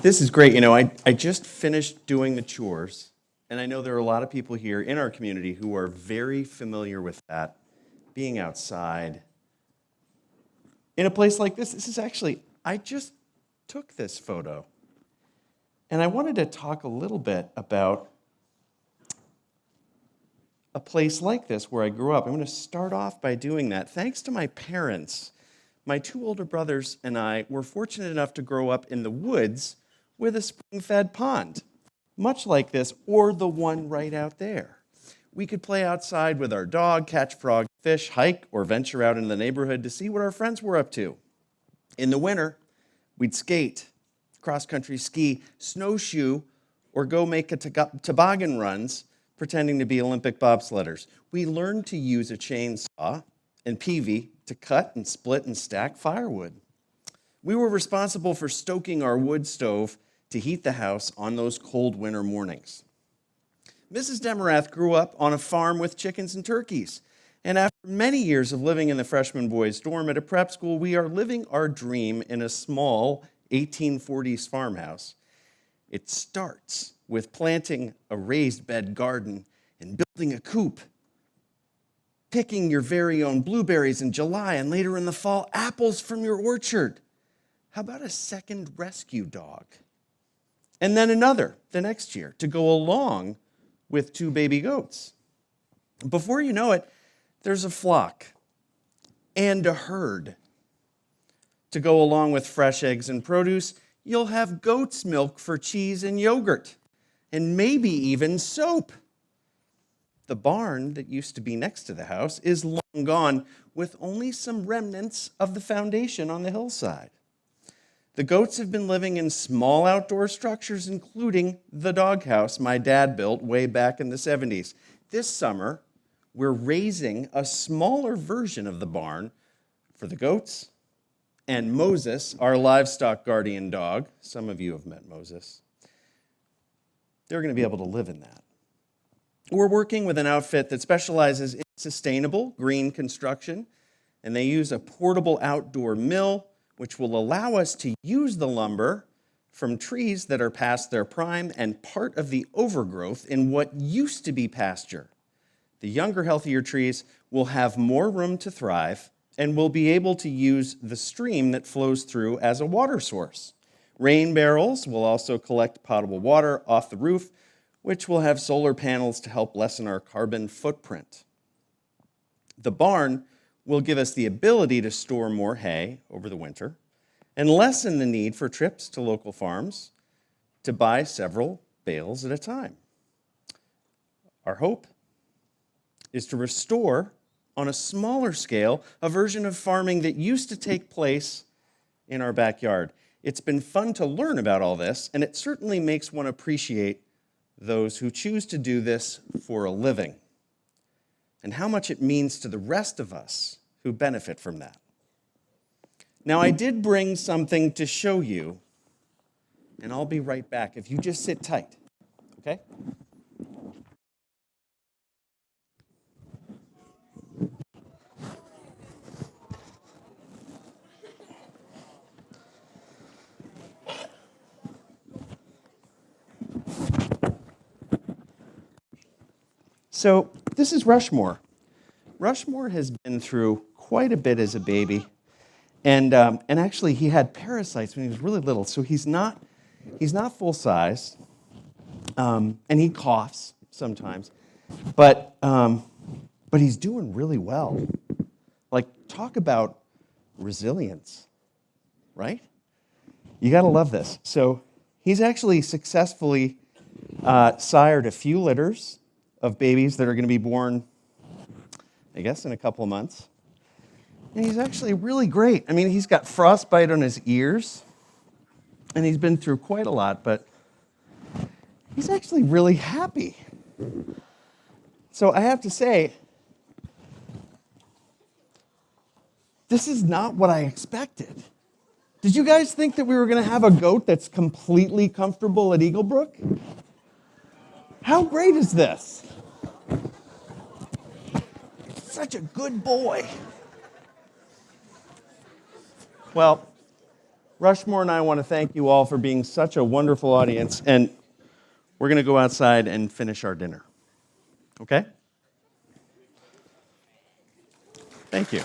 This is great. I just finished doing the chores, and I know there are a lot of people here in our community who are very familiar with that, being outside. In a place like this is actually, I just took this photo, and I wanted to talk a little bit about a place like this where I grew up. I'm going to start off by doing that. Thanks to my parents, my two older brothers and I were fortunate enough to grow up in the woods with a spring-fed pond, much like this, or the one right out there. We could play outside with our dog, catch frog, fish, hike, or venture out into the neighborhood to see what our friends were up to. In the winter, we'd skate, cross-country ski, snowshoe, or go make toboggan runs, pretending to be Olympic bobsledders. We learned to use a chainsaw and peavey to cut and split and stack firewood. We were responsible for stoking our wood stove to heat the house on those cold winter mornings. Mrs. Demerath grew up on a farm with chickens and turkeys. And after many years of living in the freshman boys' dorm at a prep school, we are living our dream in a small 1840s farmhouse. It starts with planting a raised bed garden and building a coop, picking your very own blueberries in July and later in the fall, apples from your orchard. How about a second rescue dog? And then another the next year to go along with 2 baby goats. Before you know it, there's a flock and a herd. To go along with fresh eggs and produce, you'll have goat's milk for cheese and yogurt, and maybe even soap. The barn that used to be next to the house is long gone, with only some remnants of the foundation on the hillside. The goats have been living in small outdoor structures, including the doghouse my dad built way back in the 70s. This summer, we're raising a smaller version of the barn for the goats and Moses, our livestock guardian dog. Some of you have met Moses. They're going to be able to live in that. We're working with an outfit that specializes in sustainable green construction, and they use a portable outdoor mill which will allow us to use the lumber from trees that are past their prime and part of the overgrowth in what used to be pasture. The younger, healthier trees will have more room to thrive and will be able to use the stream that flows through as a water source. Rain barrels will also collect potable water off the roof, which will have solar panels to help lessen our carbon footprint. The barn will give us the ability to store more hay over the winter and lessen the need for trips to local farms to buy several bales at a time. Our hope is to restore, on a smaller scale, a version of farming that used to take place in our backyard. It's been fun to learn about all this, and it certainly makes one appreciate those who choose to do this for a living and how much it means to the rest of us who benefit from that. Now, I did bring something to show you, and I'll be right back if you just sit tight, okay? So this is Rushmore. Rushmore has been through quite a bit as a baby, and actually he had parasites when he was really little, so he's not full size, and he coughs sometimes, but he's doing really well. Like, talk about resilience, right? You got to love this. So he's actually successfully sired a few litters of babies that are going to be born, I guess, in a couple of months. And he's actually really great. I mean, he's got frostbite on his ears, and he's been through quite a lot, but he's actually really happy. So I have to say, this is not what I expected. Did you guys think that we were going to have a goat that's completely comfortable at Eagle Brook? How great is this? Such a good boy. Well, Rushmore and I want to thank you all for being such a wonderful audience, and we're going to go outside and finish our dinner. Okay? Thank you.